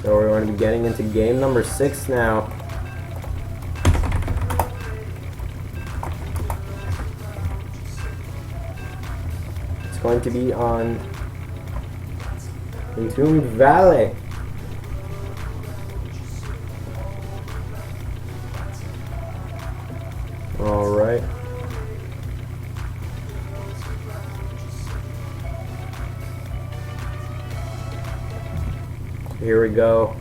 So we're going to be getting into game number 6 now. It's going to be on Entombed Valley. Alright. Here we go.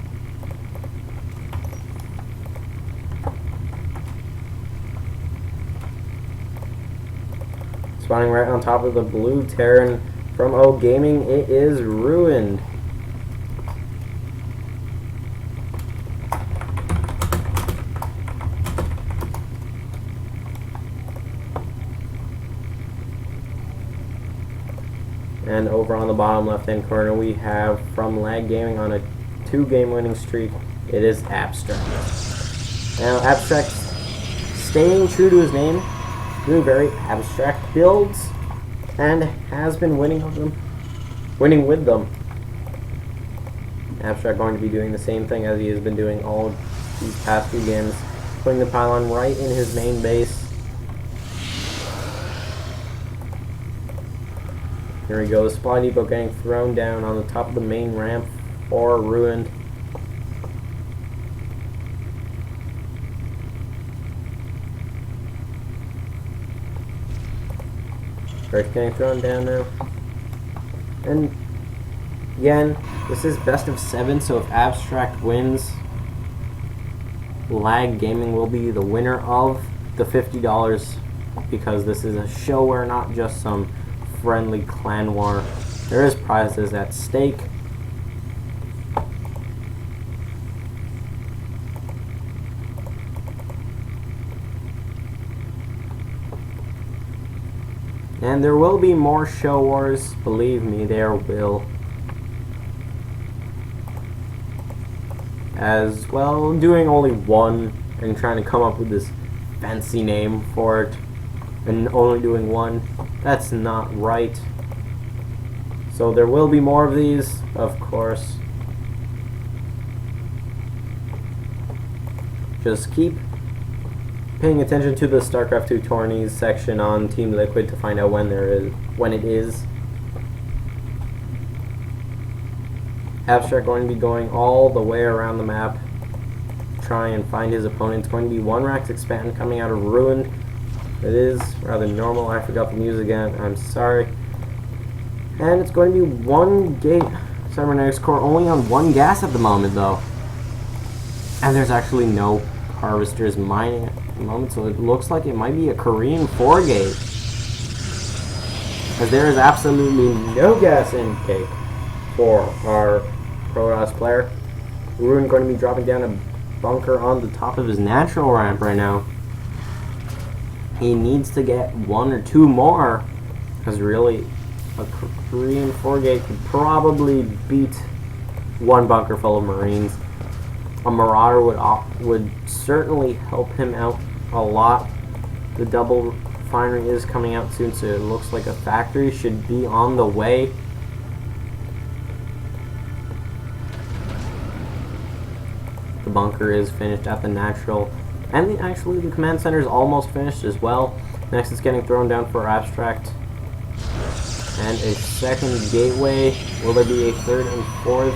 Spawning right on top of the blue Terran from oGaming, it is OGRuineD. And over on the bottom left hand corner we have from LaG on a 2-game winning streak, it is ABstract. Now ABstract, staying true to his name, doing very abstract builds and has been winning with them. ABstract going to be doing the same thing as he has been doing all these past few games, putting the pylon right in his main base. Here we go, the supply depot getting thrown down on the top of the main ramp for OGRuineD. Bricks getting thrown down now. And again, this is best of 7, so if ABstract wins, LaGaming will be the winner of the $50 because this is a ShowWar, not just some friendly clan war. There is prizes at stake. And there will be more ShowWars, believe me, there will. As well, doing only one and trying to come up with this fancy name for it and only doing one, that's not right. So there will be more of these, of course. Just keep paying attention to the StarCraft 2 tourneys section on Team Liquid to find out when it is. ABstract going to be going all the way around the map to try and find his opponent. It's going to be one Rax expand coming out of OGRuineD. It is rather normal. I forgot the news again. I'm sorry. And it's going to be one gate. Cybernetics Core only on one gas at the moment, though. And there's actually no harvesters mining at the moment, so it looks like it might be a Korean 4-gate. As there is absolutely no gas intake for our Protoss player. OGRuineD going to be dropping down a bunker on the top of his natural ramp right now. He needs to get 1 or 2 more, because really a Korean 4-gate could probably beat 1 bunker full of Marines. A Marauder would certainly help him out a lot. The double refinery is coming out soon, so it looks like a factory should be on the way. The bunker is finished at the natural, and actually the command center is almost finished as well. Next it's getting thrown down for ABstract. And a second gateway. Will there be a third and fourth?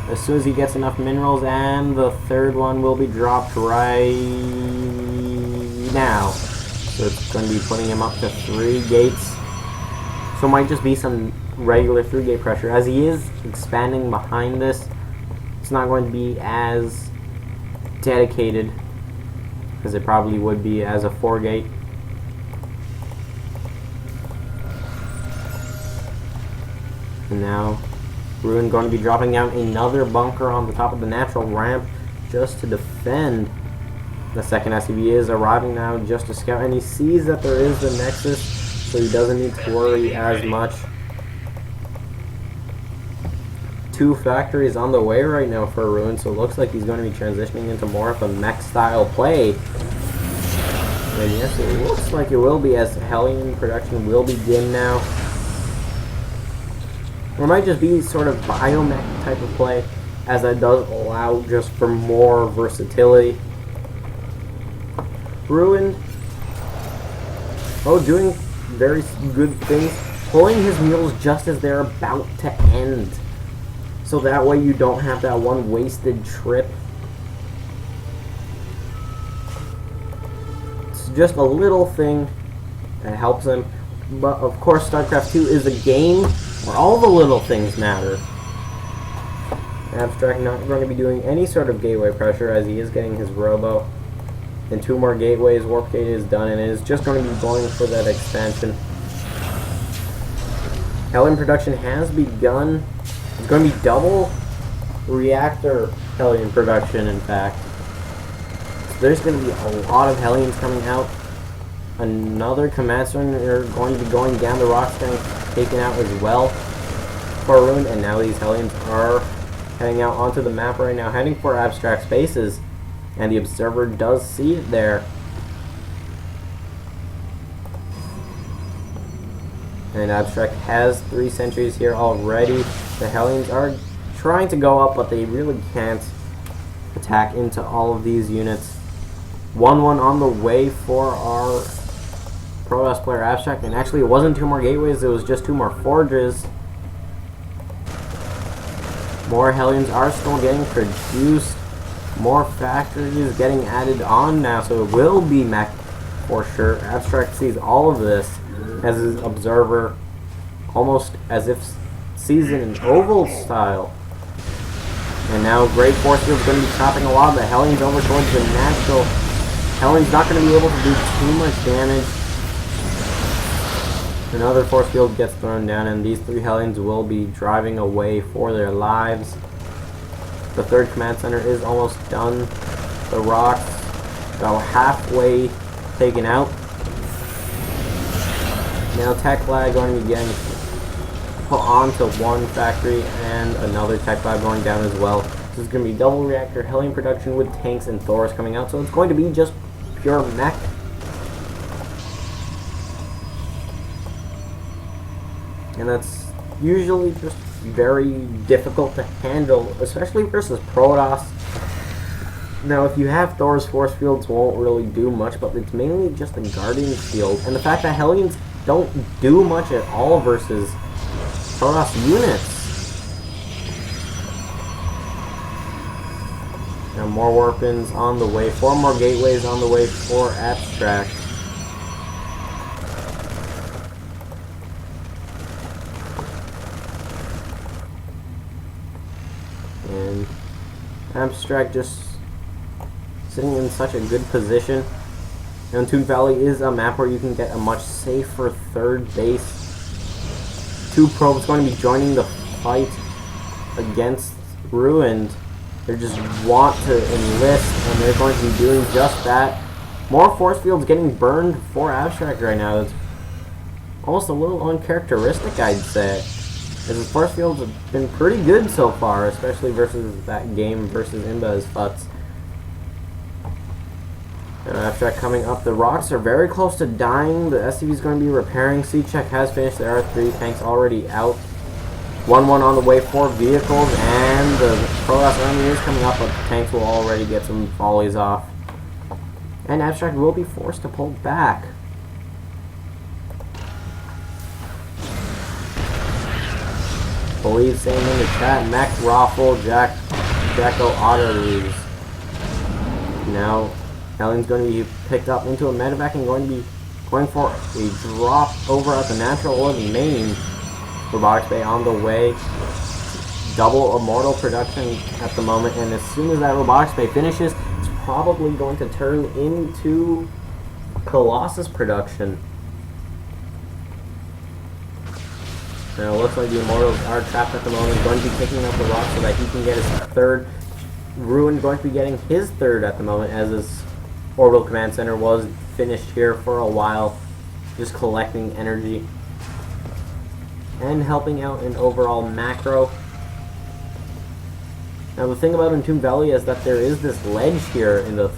As soon as he gets enough minerals, and the third one will be dropped right now. So it's going to be putting him up to 3 gates. So it might just be some regular 3-gate pressure. As he is expanding behind this, it's not going to be as dedicated as it probably would be as a 4-gate. And now OGRuineD going to be dropping down another bunker on the top of the natural ramp just to defend. The second SCV is arriving now just to scout, and he sees that there is the Nexus, so he doesn't need to worry as much. 2 factories on the way right now for OGRuineD, so it looks like he's going to be transitioning into more of a mech style play. And yes, it looks like it will be, as Hellion production will begin now. Or it might just be sort of biomech type of play, as that does allow just for more versatility. Ruined, doing very good things, pulling his mules just as they're about to end, so that way you don't have that one wasted trip. It's just a little thing that helps him, but of course StarCraft 2 is a game where all the little things matter. Abstract not going to be doing any sort of gateway pressure as he is getting his robo. And 2 more gateways, warp gate is done, and it is just going to be going for that expansion. Hellion production has begun. It's going to be double reactor Hellion production, in fact. So there's going to be a lot of Hellions coming out. Another command center going to be going down the rocks, getting taken out as well for Ruined, and now these Hellions are heading out onto the map right now, heading for abstract spaces, and the observer does see it there. And abstract has 3 sentries here already. The Hellions are trying to go up, but they really can't attack into all of these units. 1-1 on the way for our Protoss player Abstract, and actually it wasn't 2 more gateways, it was just 2 more forges. More Hellions are still getting produced. More factories getting added on now, so it will be mech for sure. Abstract sees all of this as his observer, almost as if sees it in oval style. And now Great Force Field is going to be chopping a lot of the Hellions over towards the natural. Hellions not going to be able to do too much damage. Another force field gets thrown down, and these 3 Hellions will be driving away for their lives. The 3rd command center is almost done. The rocks go halfway taken out. Now Tech Lab going to be getting put onto 1 factory, and another Tech Lab going down as well. This is going to be double reactor Hellion production with tanks and Thors coming out, so it's going to be just pure mech. And that's usually just very difficult to handle, especially versus Protoss. Now, if you have Thor's force fields, won't really do much, but it's mainly just the Guardian shield. And the fact that Hellions don't do much at all versus Protoss units. Now, more weapons on the way, 4 more gateways on the way for Abstract. And Abstract just sitting in such a good position. And Toon Valley is a map where you can get a much safer 3rd base. 2 probes going to be joining the fight against Ruined. They just want to enlist, and they're going to be doing just that. More force fields getting burned for Abstract right now. It's almost a little uncharacteristic, I'd say. As his force fields have been pretty good so far, especially versus that game versus Imba's Futs. And Abstract coming up, the rocks are very close to dying. The SCV is going to be repairing. C-Check has finished. There are 3 tanks already out. 1-1 on the way for vehicles, and the Protoss army is coming up, but the tanks will already get some volleys off. And Abstract will be forced to pull back. Believe saying in the chat, Mech Raffle, Jacko Otterlose. Now, Hellion's going to be picked up into a medevac and going to be going for a drop over at the natural or the main. Robotics Bay on the way. Double Immortal production at the moment, and as soon as that Robotics Bay finishes, it's probably going to turn into Colossus production. Now it looks like the Immortals are trapped at the moment, going to be picking up the rock so that he can get his 3rd. Ruin going to be getting his 3rd at the moment, as his Orbital Command Center was finished here for a while, just collecting energy and helping out in overall macro. Now the thing about Entombed Valley is that there is this ledge here in the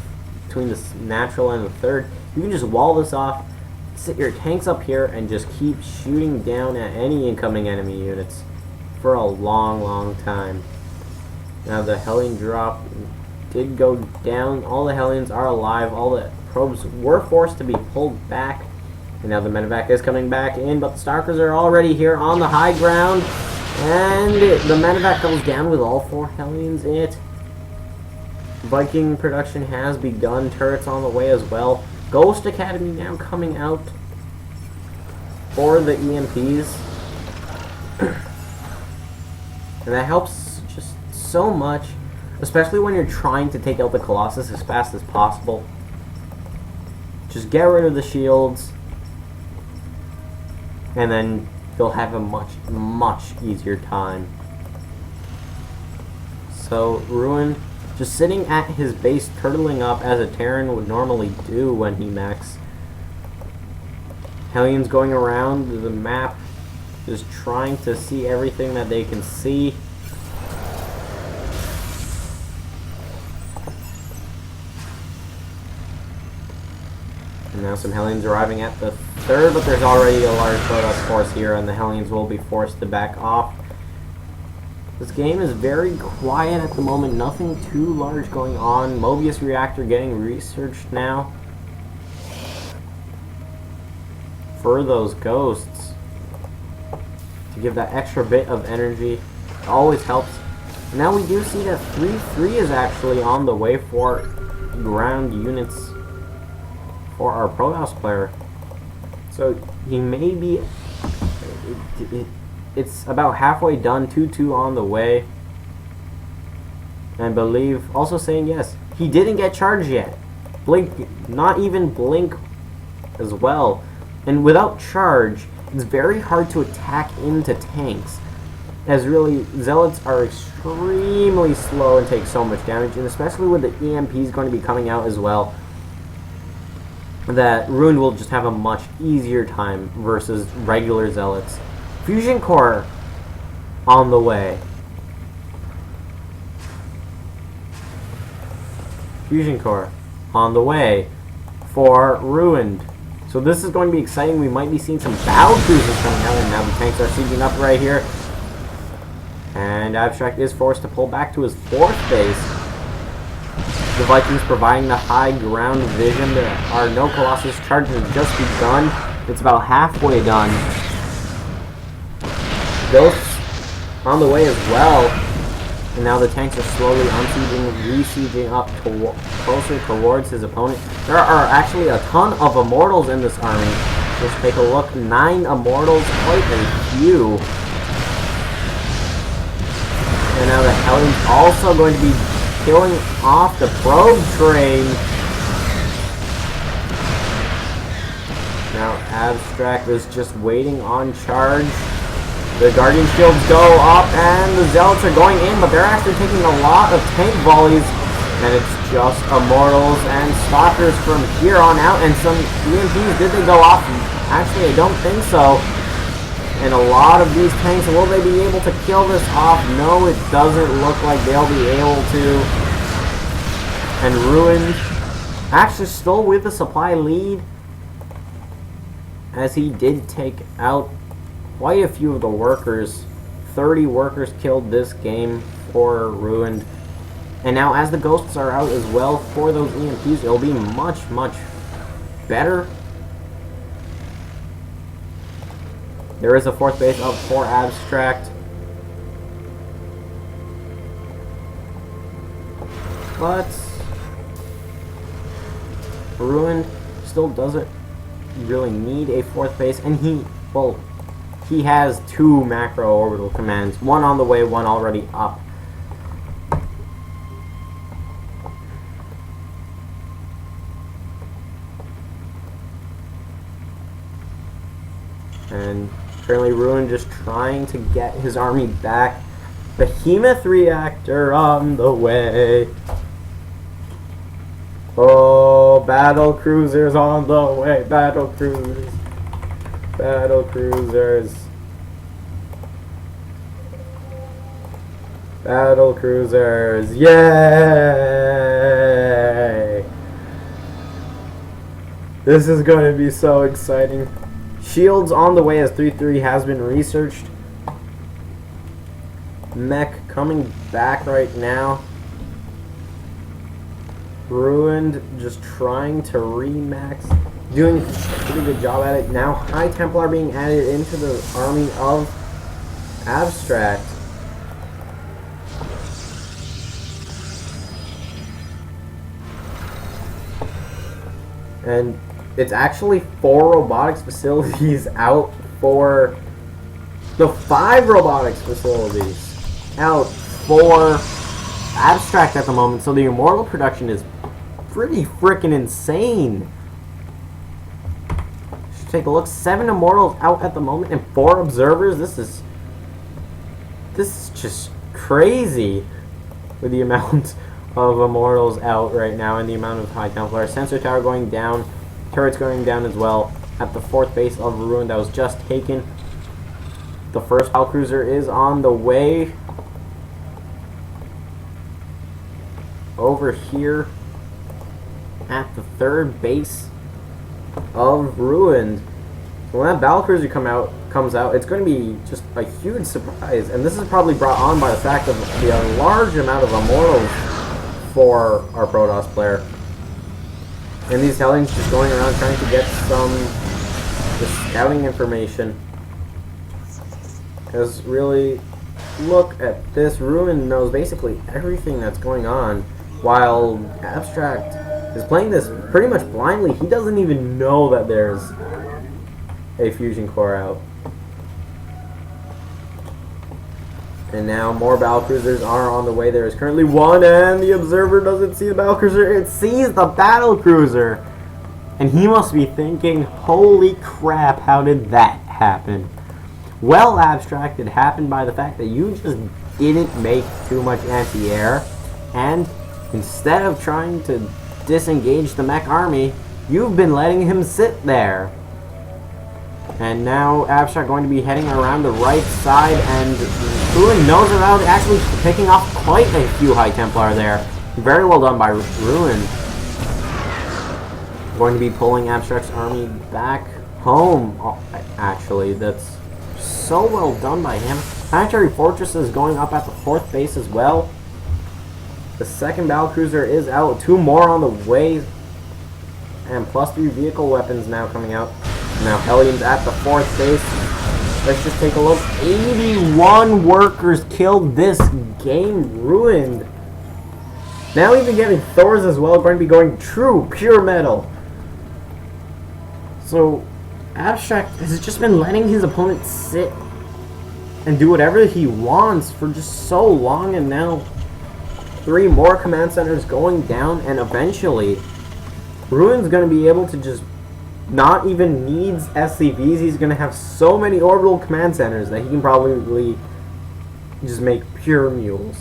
between the natural and the 3rd. You can just wall this off, sit your tanks up here, and just keep shooting down at any incoming enemy units for a long, long time. Now the Hellion drop did go down. All the Hellions are alive. All the probes were forced to be pulled back. And now the medevac is coming back in, but the Stalkers are already here on the high ground. And the medevac goes down with all 4 Hellions in it. Viking production has begun. Turrets on the way as well. Ghost Academy now coming out for the EMPs. And that helps just so much, especially when you're trying to take out the Colossus as fast as possible. Just get rid of the shields, and then you'll have a much easier time. So Ruin just sitting at his base, turtling up as a Terran would normally do when he mechs. Hellions going around the map, just trying to see everything that they can see. And now some Hellions arriving at the 3rd, but there's already a large Protoss force here, and the Hellions will be forced to back off. This game is very quiet at the moment, nothing too large going on. Mobius Reactor getting researched now for those ghosts to give that extra bit of energy. It always helps. And now we do see that 3-3 is actually on the way for ground units for our Protoss player. So he may be... It's about halfway done, 2-2 on the way. And believe, also saying yes, he didn't get charged yet. Blink, not even blink as well. And without charge, it's very hard to attack into tanks, as really, Zealots are extremely slow and take so much damage, and especially with the EMPs going to be coming out as well, that Ruin will just have a much easier time versus regular Zealots. Fusion Core on the way. Fusion Core on the way for Ruined. So this is going to be exciting. We might be seeing some battle cruisers coming out, and now the tanks are sieging up right here. And Abstract is forced to pull back to his 4th base. The Vikings providing the high ground vision. There are no Colossus charges have just begun. It's about halfway done. Ghosts on the way as well. And now the tanks are slowly unsieging, re-sieging up closer towards his opponent. There are actually a ton of Immortals in this army. Just take a look. 9 Immortals, quite a few. And now the Hellions also going to be killing off the probe train. Now Abstract is just waiting on charge. The Guardian Shields go up, and the Zealots are going in, but they're actually taking a lot of tank volleys, and it's just Immortals and Stalkers from here on out, and some EMPs. Did they go off? Actually, I don't think so. And a lot of these tanks, will they be able to kill this off? No, it doesn't look like they'll be able to. And Ruined actually still with the supply lead, as he did take out quite a few of the workers. 30 workers killed this game for Ruined. And now as the Ghosts are out as well for those EMPs, it'll be much better. There is a 4th base up for Abstract. But Ruined still doesn't really need a 4th base, and he has 2 macro orbital commands, 1 on the way, 1 already up. And currently Ruin just trying to get his army back. Behemoth Reactor on the way. Oh, battle cruisers on the way. Battle cruisers. Battle cruisers. Battle cruisers. Yay! This is going to be so exciting. Shields on the way as 3-3 has been researched. mech coming back right now. Ruined just trying to remax, doing a pretty good job at it. Now High Templar being added into the army of Abstract. And it's actually 4 robotics facilities out for the 5 robotics facilities out for Abstract at the moment. So the Immortal production is pretty freaking insane. Should take a look. 7 Immortals out at the moment and 4 Observers. This is just crazy with the amount of Immortals out right now and the amount of High Templar. Sensor tower going down, turrets going down as well at the 4th base of Ruin that was just taken. The first battlecruiser is on the way over here at the 3rd base of Ruined. So when that battlecruiser comes out, it's going to be just a huge surprise, and this is probably brought on by the fact of the large amount of Immortals for our Protoss player. And these Hellions just going around trying to get some just scouting information. Because really, look at this. Ruin knows basically everything that's going on, while Abstract is playing this pretty much blindly. He doesn't even know that there's a fusion core out. And now more battlecruisers are on the way. There is currently 1, and the Observer doesn't see the battlecruiser. It sees the battlecruiser. And he must be thinking, holy crap, how did that happen? Well, Abstract, it happened by the fact that you just didn't make too much anti-air. And instead of trying to disengage the mech army, you've been letting him sit there. And now Abstract going to be heading around the right side, and Ruin knows around, actually picking off quite a few High Templar there. Very well done by Ruin. Going to be pulling Abstract's army back home. Oh, actually, that's so well done by him. Planetary Fortress is going up at the 4th base as well. The 2nd battlecruiser is out. 2 more on the way. And +3 vehicle weapons now coming out. Now Hellions at the 4th base. Let's just take a look. 81 workers killed this game. Ruined. Now even getting Thors as well. Going to be going true pure metal. So Abstract has just been letting his opponent sit and do whatever he wants for just so long, and now 3 more command centers going down, and eventually Ruin's going to be able to just not even needs SCVs. He's going to have so many orbital command centers that he can probably just make pure mules.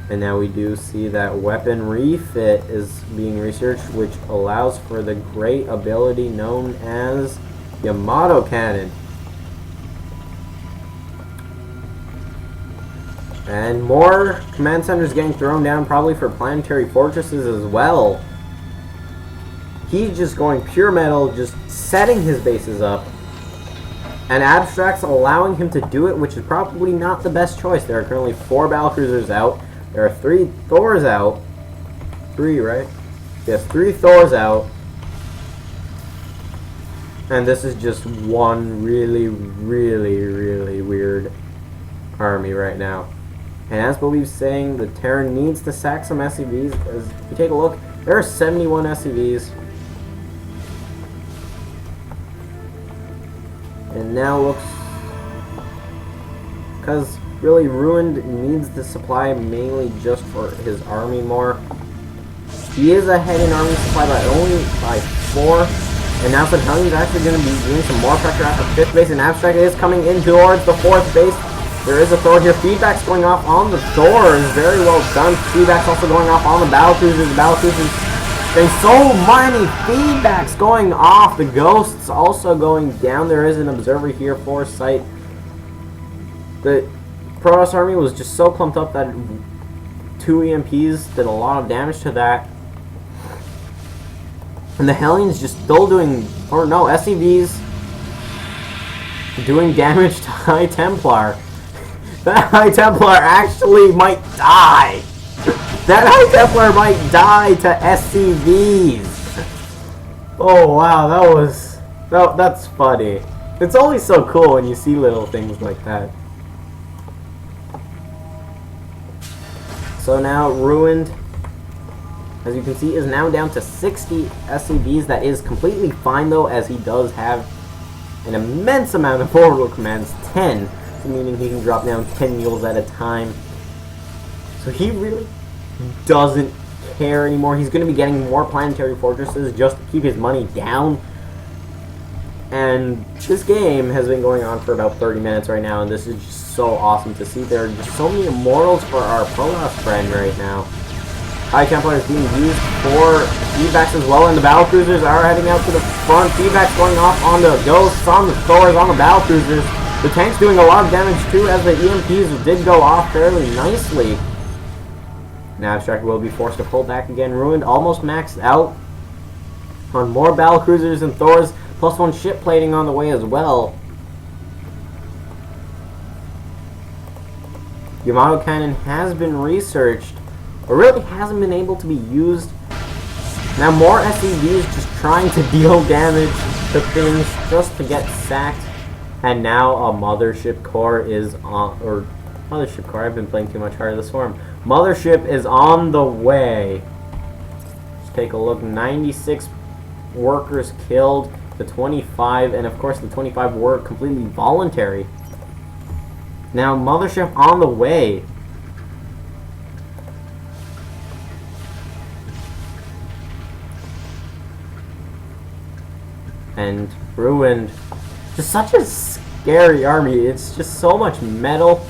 And now we do see that weapon refit is being researched, which allows for the great ability known as Yamato Cannon. And more command centers getting thrown down, probably for planetary fortresses as well. He's just going pure metal, just setting his bases up. And Abstract's allowing him to do it, which is probably not the best choice. There are currently 4 battlecruisers out. There are 3 Thors out. 3, right? Yes, 3 Thors out. And this is just one really, really, really weird army right now. And as Believ's saying, the Terran needs to sack some SCVs. As if you take a look, there are 71 SCVs. And now looks, because really Ruined needs the supply mainly just for his army more. He is ahead in army supply by only by 4. And now some Hellions are actually going to be doing some more pressure at the 5th base, and Abstract is coming in towards the 4th base. There is a Thor here. Feedback's going off on the Thor. Is very well done. Feedback's also going off on the battlecruisers. The battlecruisers. There's so many feedbacks going off. The Ghosts also going down. There is an observer here for sight. The Protoss army was just so clumped up that 2 EMPs did a lot of damage to that. And the Hellions just still doing, or no, SCVs doing damage to High Templar. That High Templar actually might die. That High Templar might die to SCVs. Oh wow, that's funny. It's always so cool when you see little things like that. So now Ruined, as you can see, is now down to 60 SCVs. That is completely fine though, as he does have an immense amount of orbital commands, 10, meaning he can drop down 10 mules at a time. So he really doesn't care anymore. He's going to be getting more planetary fortresses just to keep his money down. And this game has been going on for about 30 minutes right now, and this is just so awesome to see. There are just so many immortals for our Protoss friend right now. High Templar is being used for feedbacks as well, and the battlecruisers are heading out to the front. Feedbacks going off on the Ghosts, on the Thors, on the battlecruisers. The tank's doing a lot of damage too, as the EMPs did go off fairly nicely. NaVstract will be forced to pull back again. Ruined almost maxed out on more battlecruisers and Thors, plus one ship plating on the way as well. Yamato Cannon has been researched, but really hasn't been able to be used. Now more SCVs just trying to deal damage to things just to get sacked. And now a Mothership Core is on, or Mothership Core, I've been playing too much Heart of the Swarm. Mothership is on the way. Let's take a look. 96 workers killed, the 25, and of course the 25 were completely voluntary. Now Mothership on the way. And Ruined. Just such a scary army. It's just so much metal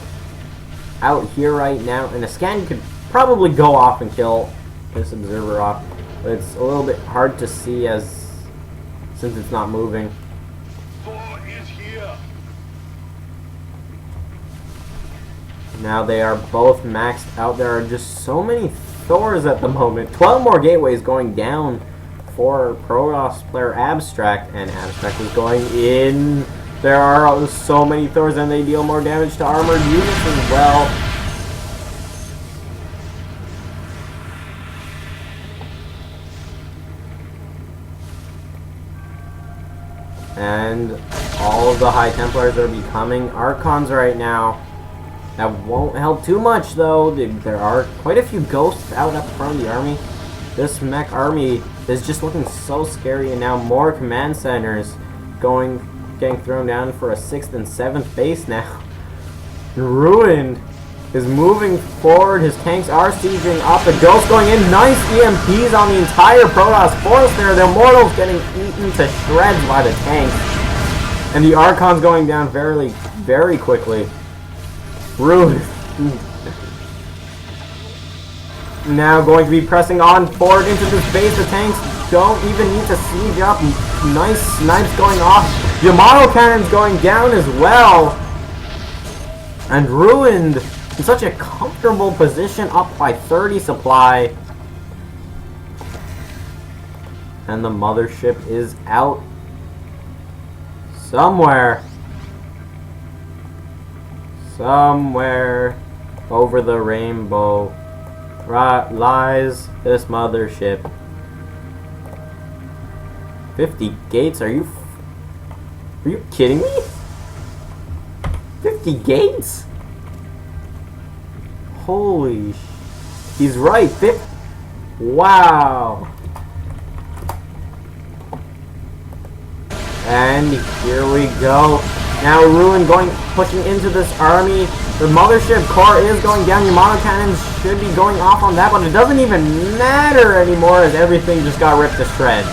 out here right now. And a scan could probably go off and kill this observer off. But it's a little bit hard to see since it's not moving. Thor is here. Now they are both maxed out. There are just so many Thors at the moment. 12 more gateways going down for Protoss player Abstract, and Abstract is going in. There are so many Thors, and they deal more damage to armored units as well. And all of the High Templars are becoming Archons right now. That won't help too much though. There are quite a few Ghosts out up front of the army. This mech army is just looking so scary, and now more command centers getting thrown down for a 6th and 7th base now. Ruined is moving forward. His tanks are sieging up. The Ghost going in. Nice EMPs on the entire Protoss force there. The Immortals getting eaten to shreds by the tanks. And the Archons going down very, very quickly. Ruined. Now going to be pressing on forward into this base. The tanks don't even need to siege up. Nice snipes going off. Yamato cannons going down as well. And Ruined in such a comfortable position, up by 30 supply. And the Mothership is out somewhere. Somewhere over the rainbow lies this Mothership. 50 gates? Are you kidding me? 50 gates? Holy sh... He's right. 50. Wow. And here we go. Now Ruin pushing into this army. The Mothership Core is going down. Yamato cannons should be going off on that, but it doesn't even matter anymore as everything just got ripped to shreds.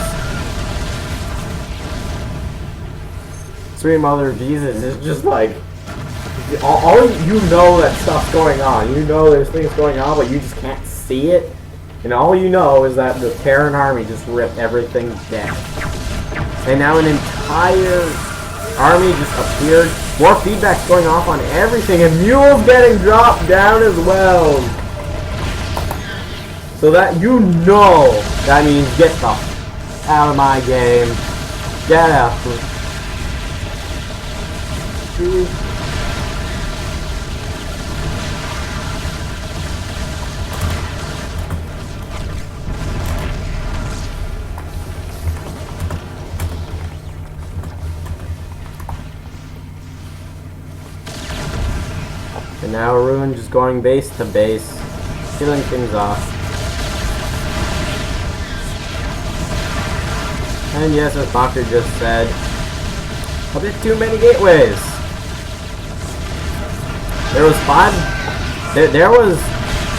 Sweet Mother of Jesus is just like... all you know that stuff's going on. You know there's things going on, but you just can't see it. And all you know is that the Terran army just ripped everything down. And now an entire army just appeared. More feedback's going off on everything, and mules getting dropped down as well. So that you know that means get the f out of my game. Get out. And now Ruin just going base to base, killing things off. And yes, as Bonker just said, a bit too many gateways. There was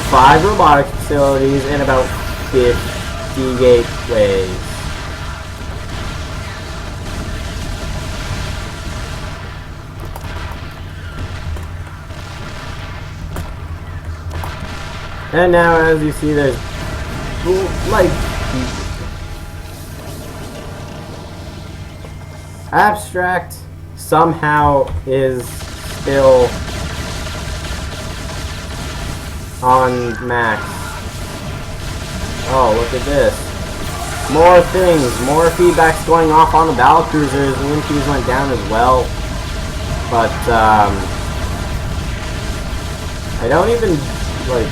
five robotic facilities and about 50 gateways. And now, as you see, there's like Abstract somehow is still on max. Oh, look at this. More things, more feedbacks going off on the battle cruisers. The MPs went down as well. But, I don't even, like,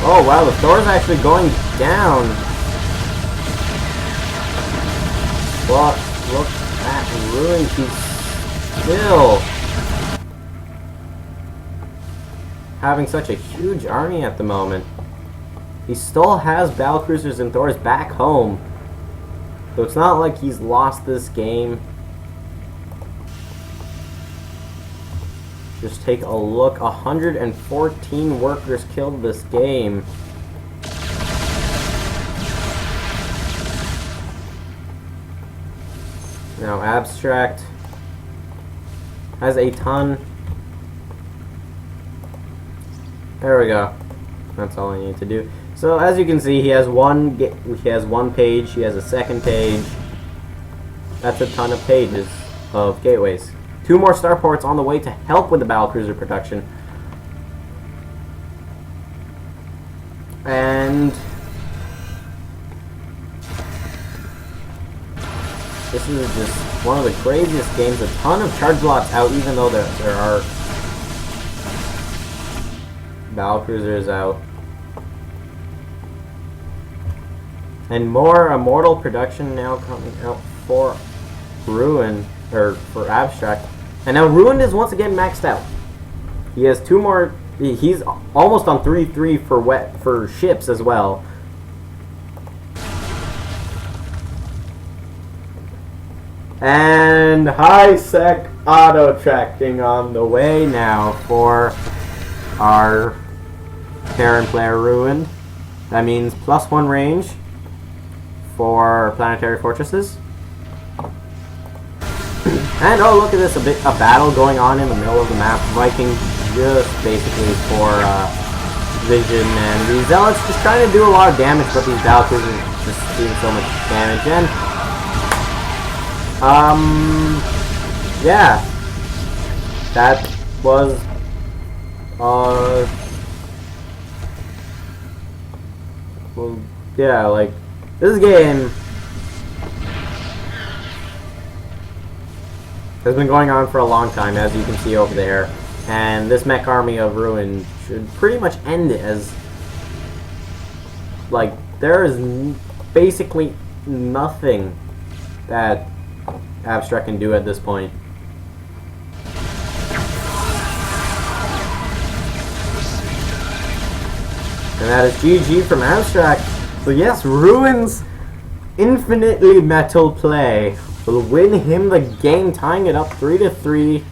oh wow, the Thor's actually going down. Well, look at Ruin, he's still having such a huge army at the moment. He still has battlecruisers and Thors back home, so it's not like he's lost this game. Just take a look, 114 workers killed this game. Now Abstract has a ton. There we go. That's all I need to do. So as you can see, he has one page. He has a second page. That's a ton of pages of gateways. 2 more starports on the way to help with the battlecruiser production. And this is just one of the craziest games. A ton of charge lots out, even though there are battlecruisers out. And more Immortal production now coming out for Ruin, or for Abstract. And now Ruin is once again maxed out. He has 2 more. He's almost on 3-3 for ships as well. And high-sec auto-tracking on the way now for our Terran player Ruined. That means +1 range for planetary fortresses. And oh, look at this, a battle going on in the middle of the map. Viking just basically for vision, and these zealots just trying to do a lot of damage, but these battlecruisers are just doing so much damage. And yeah, that was well, yeah, like this game has been going on for a long time, as you can see over there, and this mech army of Ruin should pretty much end it, as like there is basically nothing that Abstract can do at this point. And that is GG from Abstract. So yes, Ruin's infinitely metal play will win him the game, tying it up 3-3.